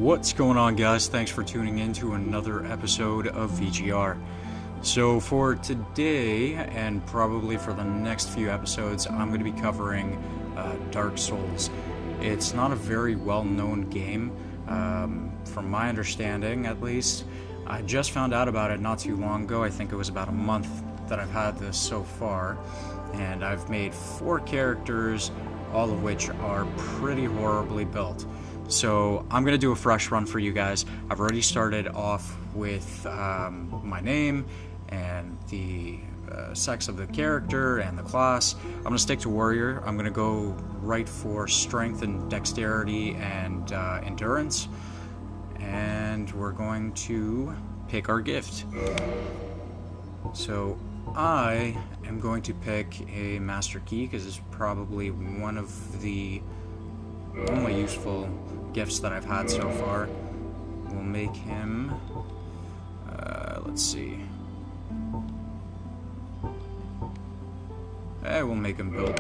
What's going on, guys? Thanks for tuning in to another episode of VGR. So for today, and probably for the next few episodes, I'm going to be covering Dark Souls. It's not a very well-known game, from my understanding at least. I just found out about it not too long ago. I think it was about a month that I've had this so far, and I've made 4 characters, all of which are pretty horribly built. So I'm going to do a fresh run for you guys. I've already started off with my name and the sex of the character and the class. I'm going to stick to warrior. I'm going to go right for strength and dexterity and endurance. And we're going to pick our gift. So I am going to pick a master key because it's probably one of the only useful gifts that I've had so far. We'll make him, let's see. We'll make him build.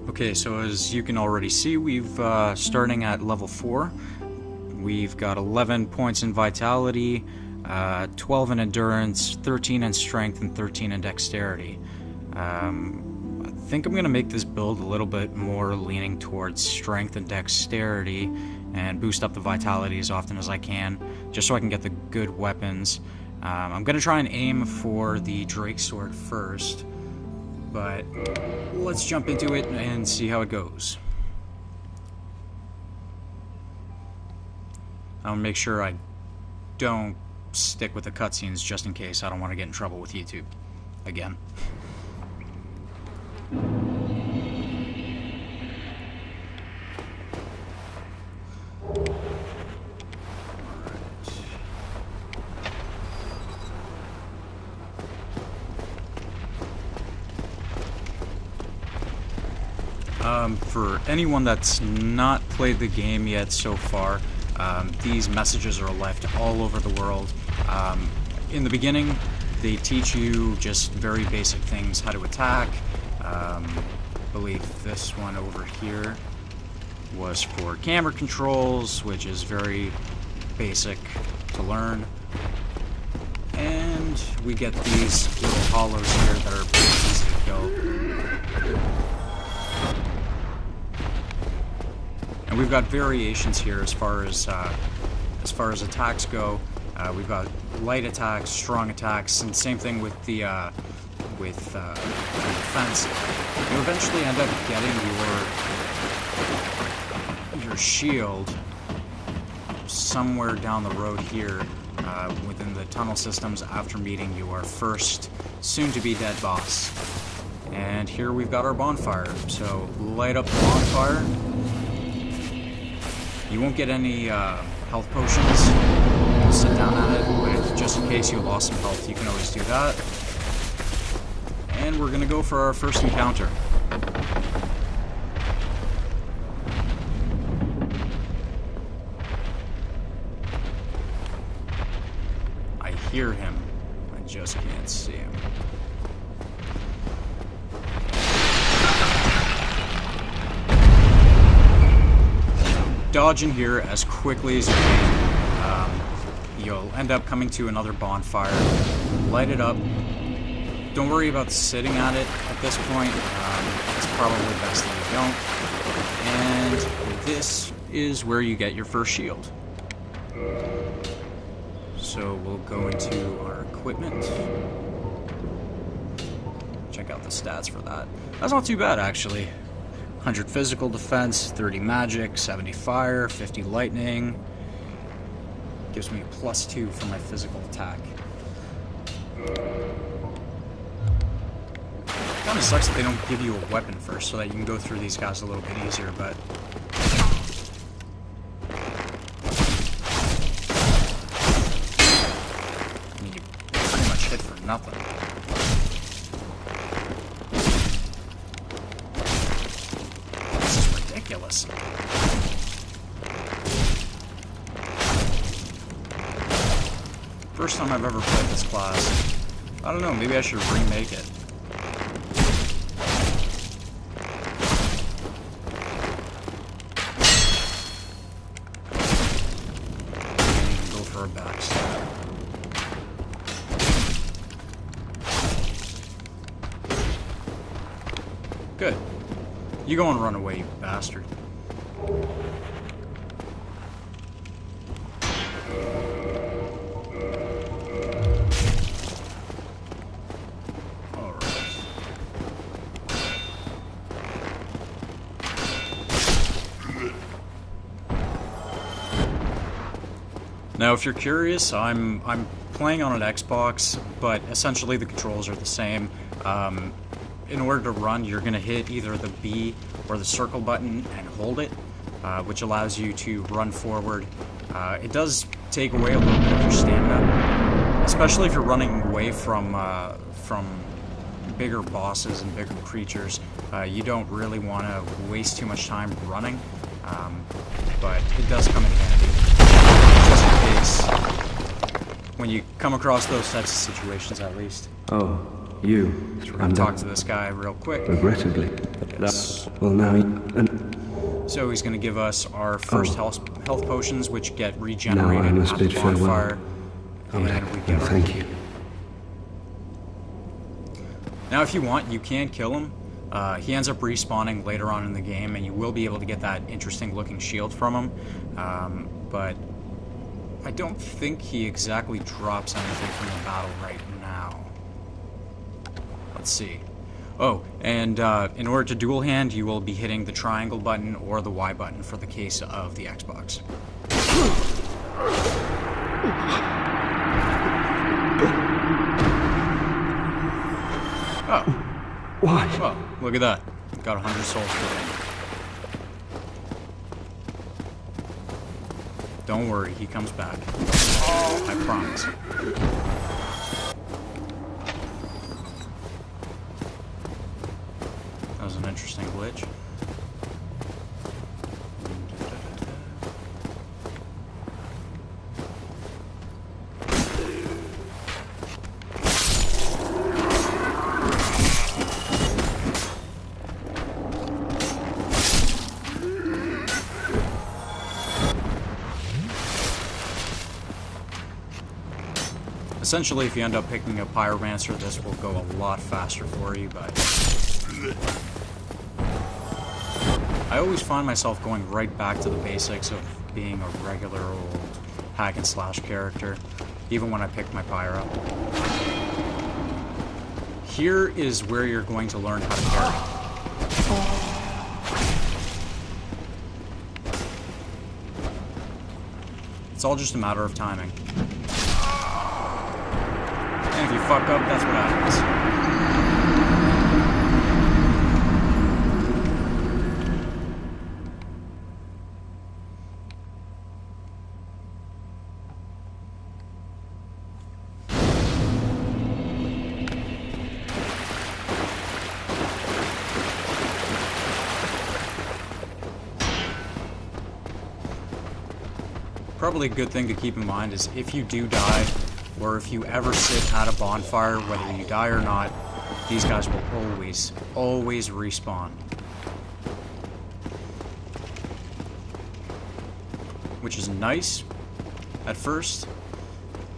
Okay, so as you can already see, we've starting at level 4. We've got 11 points in vitality, 12 in endurance, 13 in strength, and 13 in dexterity. I think I'm going to make this build a little bit more leaning towards strength and dexterity and boost up the vitality as often as I can, just so I can get the good weapons. I'm going to try and aim for the Drake Sword first, but let's jump into it and see how it goes. I'll make sure I don't stick with the cutscenes just in case. I don't want to get in trouble with YouTube again. For anyone that's not played the game yet so far, these messages are left all over the world. In the beginning, they teach you just very basic things, how to attack. I believe this one over here was for camera controls, which is very basic to learn. And we get these little hollows here that are pretty easy to kill. And we've got variations here as far as attacks go. We've got light attacks, strong attacks, and same thing with the defense. You eventually end up getting your shield somewhere down the road here within the tunnel systems after meeting your first soon-to-be dead boss. And here we've got our bonfire. So light up the bonfire. You won't get any health potions. Sit down at it, but just in case you lost some health, you can always do that. And we're gonna go for our first encounter. I hear him. I just can't see him. Dodge in here as quickly as you can. You'll end up coming to another bonfire. Light it up. Don't worry about sitting at it at this point. It's probably best that you don't. And this is where you get your first shield. So we'll go into our equipment. Check out the stats for that. That's not too bad, actually. 100 physical defense, 30 magic, 70 fire, 50 lightning. Gives me a +2 for my physical attack. Kinda sucks that they don't give you a weapon first so that you can go through these guys a little bit easier, but... I mean, you pretty much hit for nothing. ridiculous. First time I've ever played this class. I don't know, maybe I should remake it. Go for a backstab. Good. You go and run away, you bastard. Now, if you're curious, I'm playing on an Xbox, but essentially the controls are the same. In order to run, you're going to hit either the B or the circle button and hold it, which allows you to run forward. It does take away a little bit of your stamina, especially if you're running away from bigger bosses and bigger creatures. You don't really want to waste too much time running, but it does come in handy. Just in case, when you come across those types of situations, at least. Oh, you. So we're going to talk to this guy real quick. Regrettably. Yes. Well, now So he's going to give us our first health potions, which get regenerated now I must at the bid farewell. bonfire. And we get thank you. Now, if you want, you can kill him. He ends up respawning later on in the game, and you will be able to get that interesting-looking shield from him. But I don't think he exactly drops anything from the battle right now. Let's see. Oh, and in order to dual hand, you will be hitting the triangle button or the Y button for the case of the Xbox. Oh. Why? Well, look at that. Got 100 souls for him. Don't worry, he comes back. I promise. That was an interesting glitch. Essentially, if you end up picking a Pyromancer, this will go a lot faster for you, but I always find myself going right back to the basics of being a regular old hack and slash character, even when I pick my Pyro. Here is where you're going to learn how to parry. It's all just a matter of timing. And if you fuck up, that's what happens. Probably a good thing to keep in mind is if you do die, or if you ever sit at a bonfire, whether you die or not, these guys will always respawn. Which is nice at first,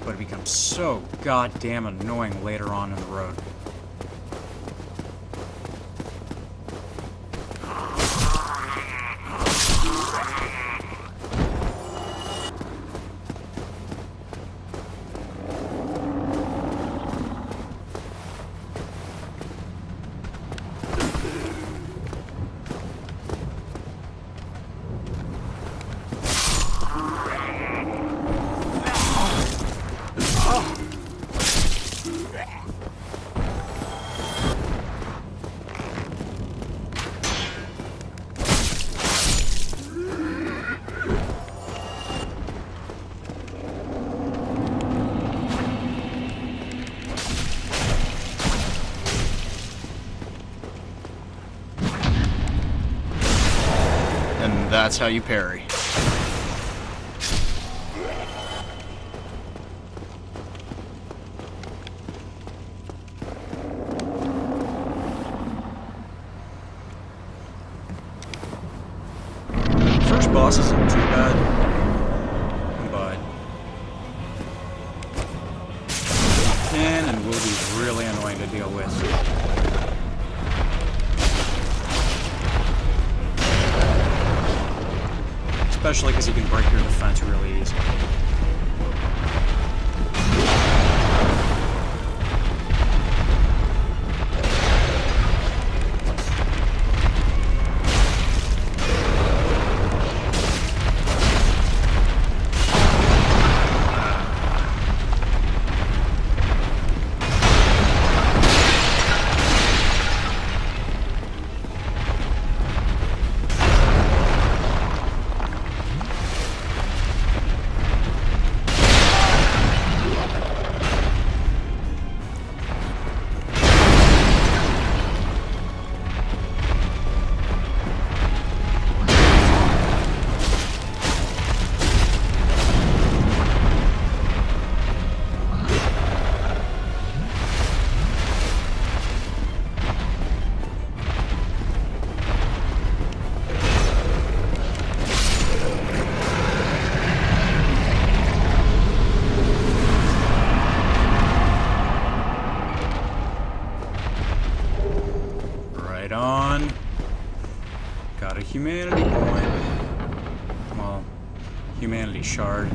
but it becomes so goddamn annoying later on in the road. And that's how you parry. First boss isn't too bad, but can and will be really annoying to deal with. Especially because you can break your defense really easily. On. Got a humanity point. Well, humanity shard.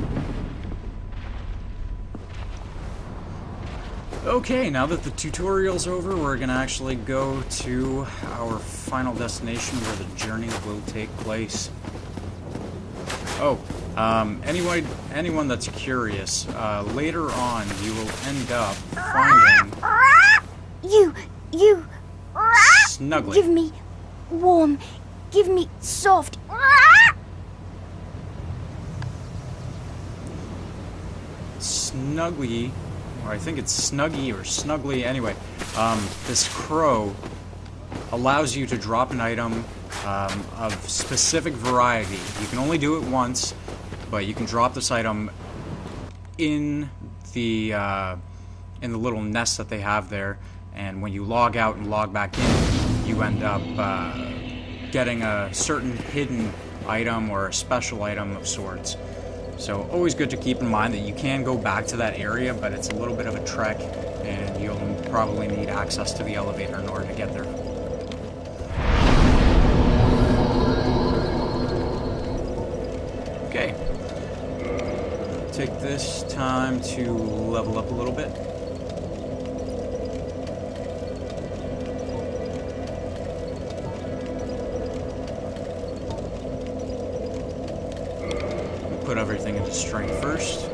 Okay, now that the tutorial's over, we're gonna actually go to our final destination where the journey will take place. Oh, anyone that's curious, later on you will end up finding... You... Snuggly. Give me warm. Give me soft. Snuggly, or I think it's Snuggy or Snuggly, anyway, this crow allows you to drop an item of specific variety. You can only do it once, but you can drop this item in the little nest that they have there, and when you log out and log back in, you end up getting a certain hidden item or a special item of sorts. So always good to keep in mind that you can go back to that area, but it's a little bit of a trek, and you'll probably need access to the elevator in order to get there. Okay. Take this time to level up a little bit. Put everything into strength first.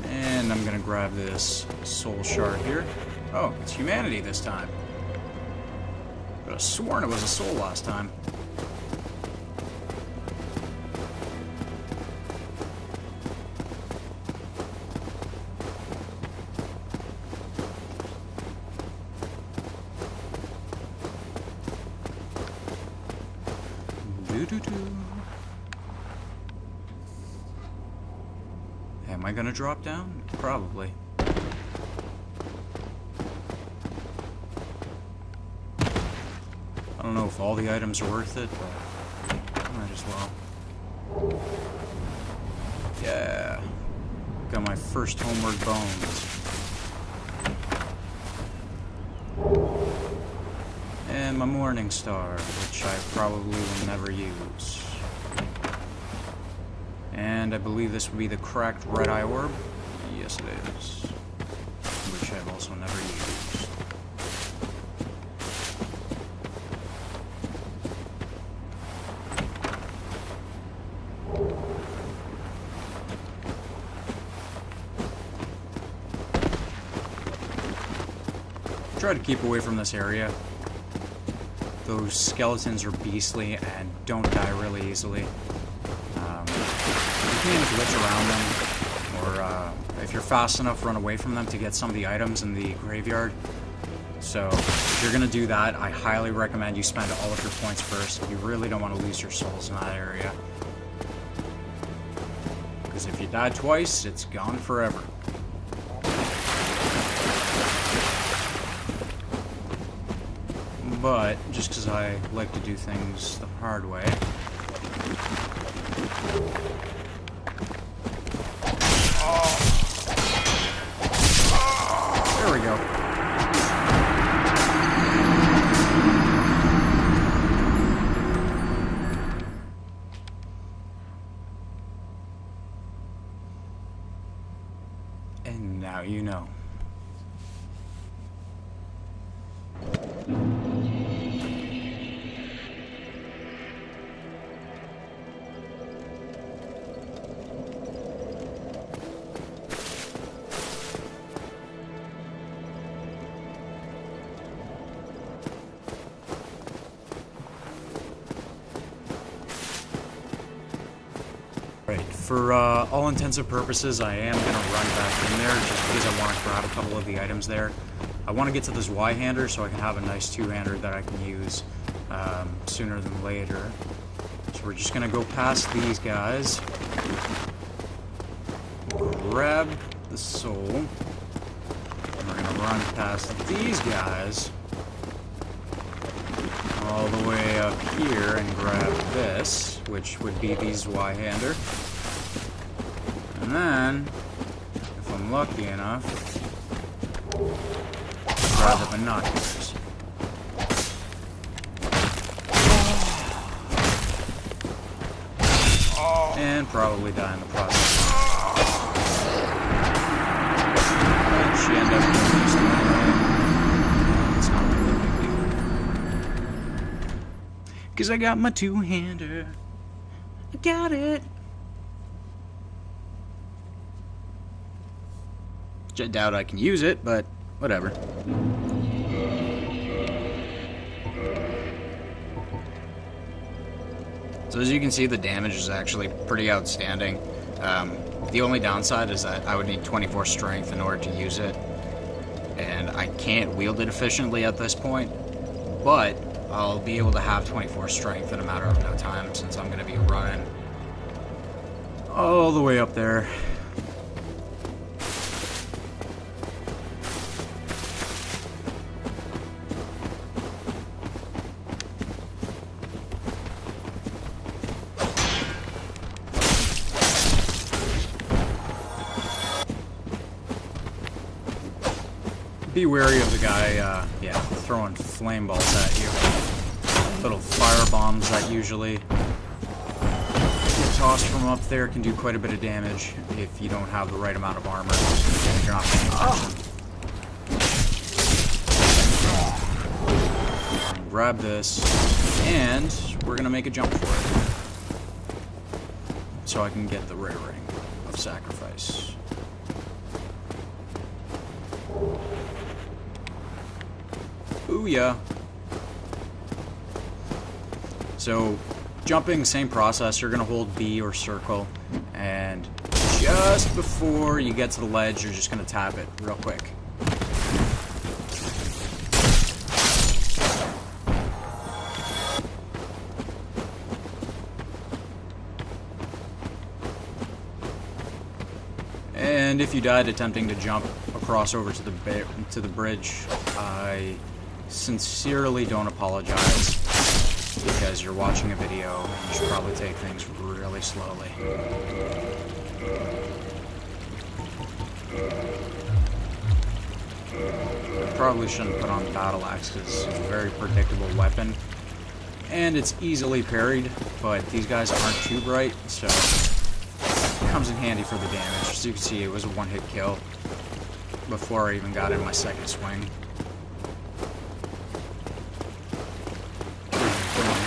And I'm gonna grab this soul shard here. Oh, it's humanity this time. But I sworn it was a soul last time. Am I gonna drop down? Probably. I don't know if all the items are worth it, but might as well. Yeah. Got my first homeward bones. And my morning star, which I probably will never use. And I believe this would be the cracked red eye orb. Yes, it is. Which I've also never used. Try to keep away from this area. Those skeletons are beastly and don't die really easily. You can glitch around them, or if you're fast enough, run away from them to get some of the items in the graveyard. So if you're going to do that, I highly recommend you spend all of your points first. You really don't want to lose your souls in that area. Because if you die twice, it's gone forever. But, just because I like to do things the hard way... There we go. And now you know. Right, for all intents and purposes, I am going to run back in there just because I want to grab a couple of the items there. I want to get to this Y-hander so I can have a nice two-hander that I can use sooner than later. So we're just going to go past these guys, grab the soul, and we're going to run past these guys all the way up here and grab this, which would be these Y-hander. And then, if I'm lucky enough, grab the binoculars. And probably die in the process. But she ended up doing this anyway. It's not really a big deal. Because I got my two-hander. I got it. I doubt I can use it, but whatever. So as you can see, the damage is actually pretty outstanding. The only downside is that I would need 24 strength in order to use it, and I can't wield it efficiently at this point, but I'll be able to have 24 strength in a matter of no time since I'm going to be running all the way up there. Be wary of the guy, throwing flame balls at you. Little fire bombs that usually get tossed from up there can do quite a bit of damage if you don't have the right amount of armor, if you're not paying attention. Grab this, and we're gonna make a jump for it. So I can get the rare ring of sacrifice. Booyah. So, jumping, same process. You're going to hold B or circle, and just before you get to the ledge, you're just going to tap it real quick. And if you died attempting to jump across over to the bridge, I sincerely don't apologize, because you're watching a video and you should probably take things really slowly. I probably shouldn't put on the battle axe because it's a very predictable weapon and it's easily parried, but these guys aren't too bright, so it comes in handy for the damage. As you can see, it was a one-hit kill before I even got in my second swing.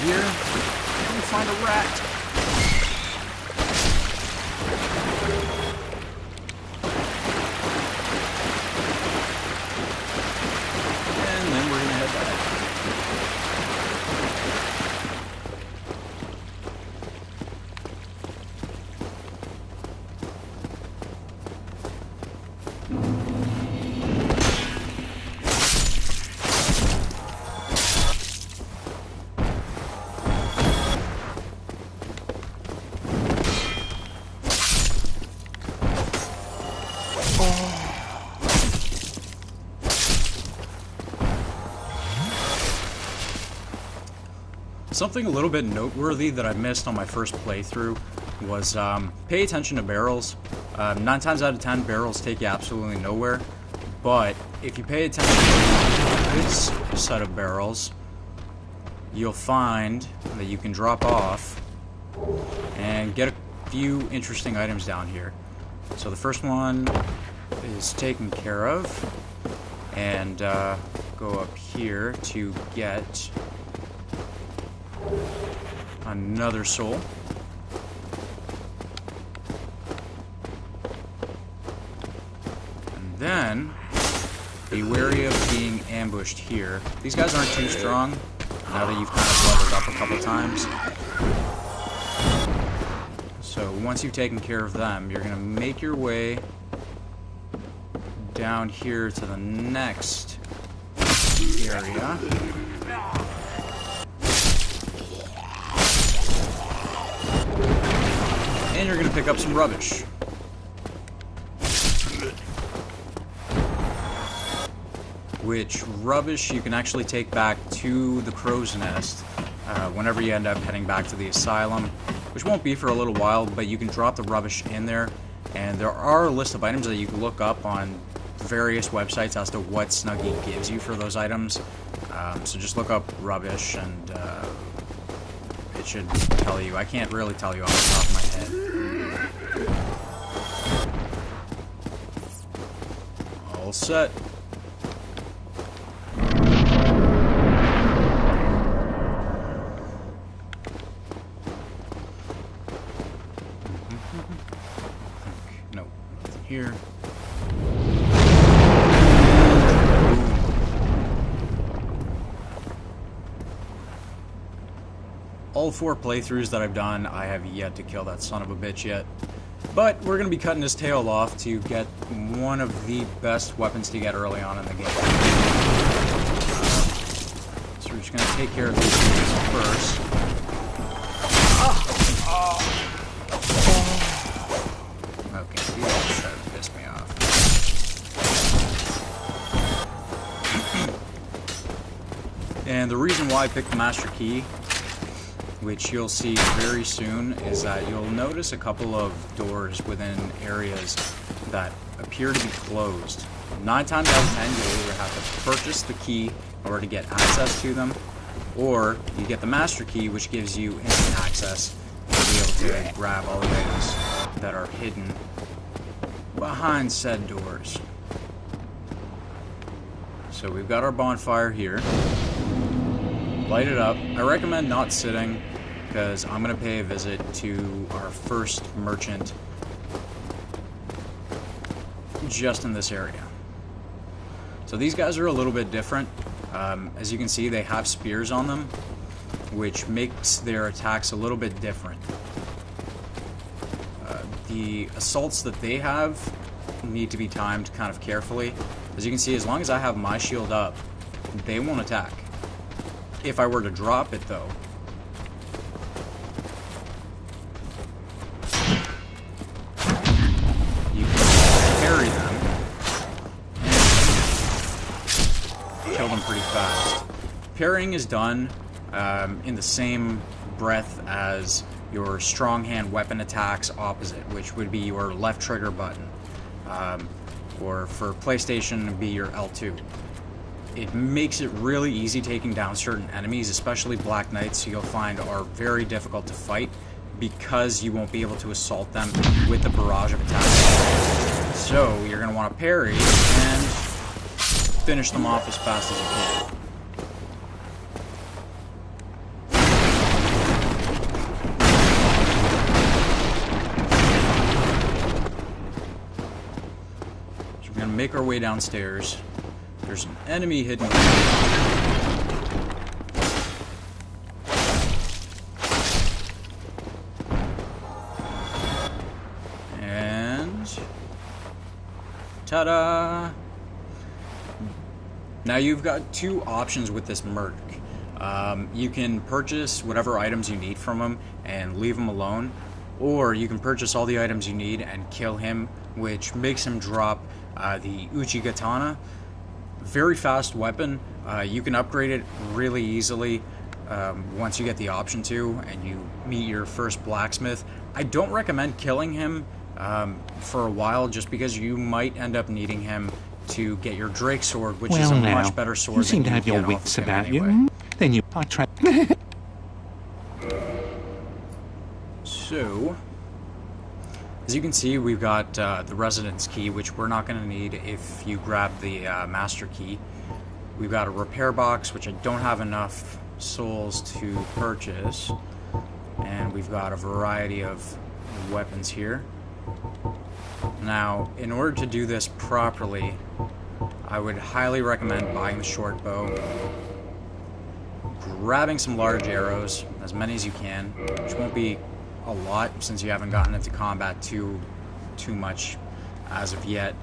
Here, and we find a rat. And then we're gonna head back. Something a little bit noteworthy that I missed on my first playthrough was pay attention to barrels. 9 times out of 10, barrels take you absolutely nowhere. But if you pay attention to this set of barrels, you'll find that you can drop off and get a few interesting items down here. So the first one is taken care of, and go up here to get another soul. And then be wary of being ambushed here. These guys aren't too strong now that you've kind of leveled up a couple times. So once you've taken care of them, you're going to make your way down here to the next area. And you're going to pick up some rubbish. Which rubbish you can actually take back to the crow's nest whenever you end up heading back to the asylum, which won't be for a little while, but you can drop the rubbish in there, and there are a list of items that you can look up on various websites as to what Snuggie gives you for those items. So just look up rubbish and it should tell you. I can't really tell you off the top of my head. All set. No, nothing here. All 4 playthroughs that I've done, I have yet to kill that son of a bitch yet. But we're going to be cutting his tail off to get one of the best weapons to get early on in the game. So we're just going to take care of these things first. Okay, these guys try to piss me off. And the reason why I picked the Master Key, which you'll see very soon, is that you'll notice a couple of doors within areas that appear to be closed. 9 times out of 10, you'll either have to purchase the key in order to get access to them, or you get the Master Key, which gives you instant access to be able to grab all the items that are hidden behind said doors. So we've got our bonfire here. Light it up. I recommend not sitting, because I'm going to pay a visit to our first merchant just in this area. So these guys are a little bit different. As you can see, they have spears on them, which makes their attacks a little bit different. The assaults that they have need to be timed kind of carefully. As you can see, as long as I have my shield up, they won't attack. If I were to drop it, though, you can parry them and kill them pretty fast. Parrying is done in the same breath as your strong hand weapon attacks opposite, which would be your left trigger button. Or for PlayStation, it'd be your L2. It makes it really easy taking down certain enemies, especially Black Knights, you'll find are very difficult to fight because you won't be able to assault them with the barrage of attacks. So you're going to want to parry and finish them off as fast as you can. So we're going to make our way downstairs. There's an enemy hidden. And ta-da! Now you've got 2 options with this merc. You can purchase whatever items you need from him and leave him alone, or you can purchase all the items you need and kill him, which makes him drop the Uchigatana. Very fast weapon. You can upgrade it really easily. once you get the option to and you meet your first blacksmith. I don't recommend killing him for a while, just because you might end up needing him to get your Drake sword, which is a much better sword. You seem than to have your get off wits of him about anyway. you. Then you are trying. So, as you can see, we've got the residence key, which we're not going to need if you grab the master key. We've got a repair box, which I don't have enough souls to purchase. And we've got a variety of weapons here. Now, in order to do this properly, I would highly recommend buying the short bow, grabbing some large arrows, as many as you can, which won't be a lot since you haven't gotten into combat too much as of yet,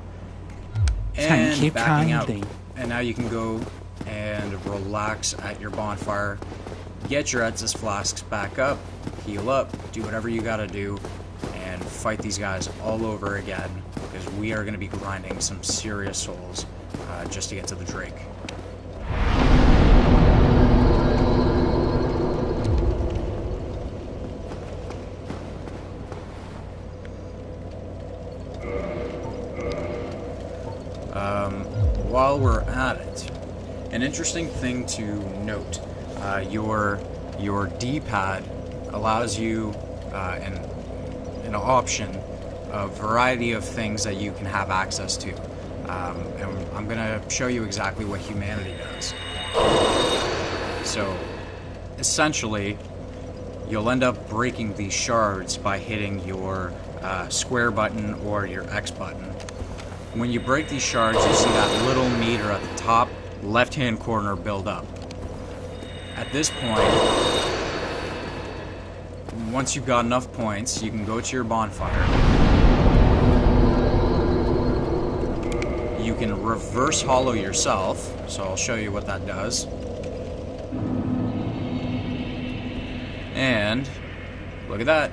and Thank you backing out. kindly. And now you can go and relax at your bonfire, get your Etz's flasks back up, heal up, do whatever you gotta do, and fight these guys all over again, because we are going to be grinding some serious souls just to get to the Drake. While we're at it, an interesting thing to note, your D-pad allows you an option, a variety of things that you can have access to. And I'm going to show you exactly what humanity does. So, essentially, you'll end up breaking these shards by hitting your square button or your X button. When you break these shards, you see that little meter at the top left-hand corner build up. At this point, once you've got enough points, you can go to your bonfire. You can reverse hollow yourself, so I'll show you what that does. And look at that.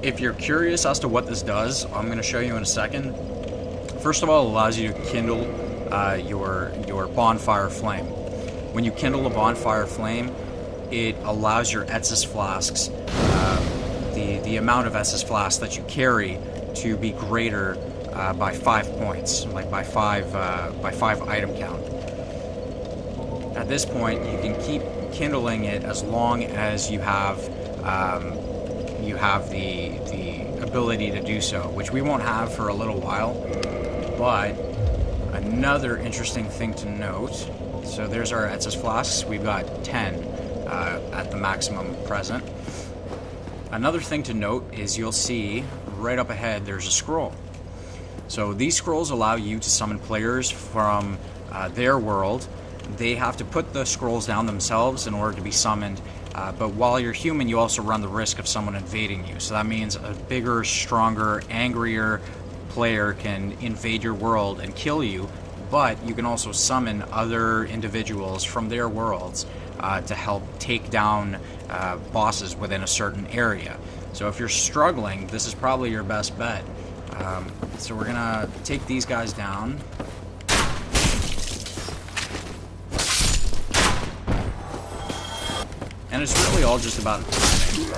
If you're curious as to what this does, I'm going to show you in a second. First of all, it allows you to kindle your bonfire flame. When you kindle a bonfire flame, it allows your Etz's flasks, the amount of Etz's flasks that you carry, to be greater by 5 points, like by five item count. At this point, you can keep kindling it as long as you have the ability to do so, which we won't have for a little while. But another interesting thing to note, so there's our Etz's flasks. We've got 10 at the maximum present. Another thing to note is you'll see right up ahead there's a scroll. So these scrolls allow you to summon players from their world. They have to put the scrolls down themselves in order to be summoned, but while you're human, you also run the risk of someone invading you. So that means a bigger, stronger, angrier player can invade your world and kill you, but you can also summon other individuals from their worlds to help take down bosses within a certain area. So if you're struggling, this is probably your best bet. So we're gonna take these guys down. And it's really all just about timing.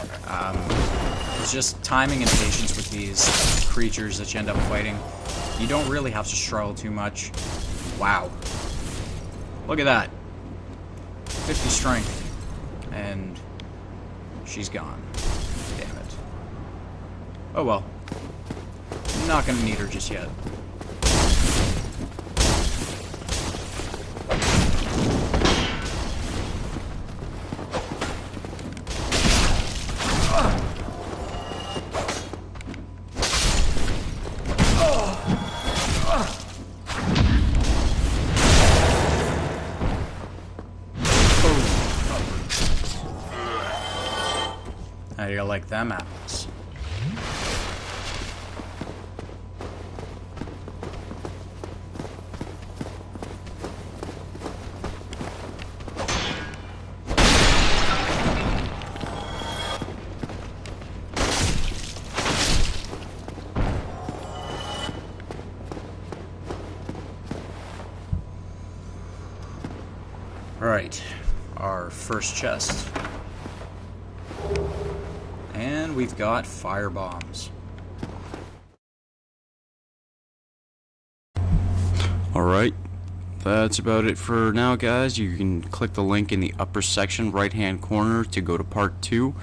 It's just timing and patience with these creatures that you end up fighting. You don't really have to struggle too much. Wow. Look at that. 50 strength. And she's gone. Damn it. Oh well. Not gonna need her just yet. How do you like them apples? Alright, our first chest. And we've got fire bombs. Alright, that's about it for now, guys. You can click the link in the upper section right hand corner to go to part 2.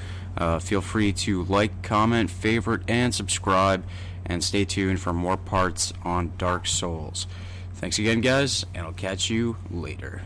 Feel free to like, comment, favorite, and subscribe, and stay tuned for more parts on Dark Souls. Thanks again, guys, and I'll catch you later.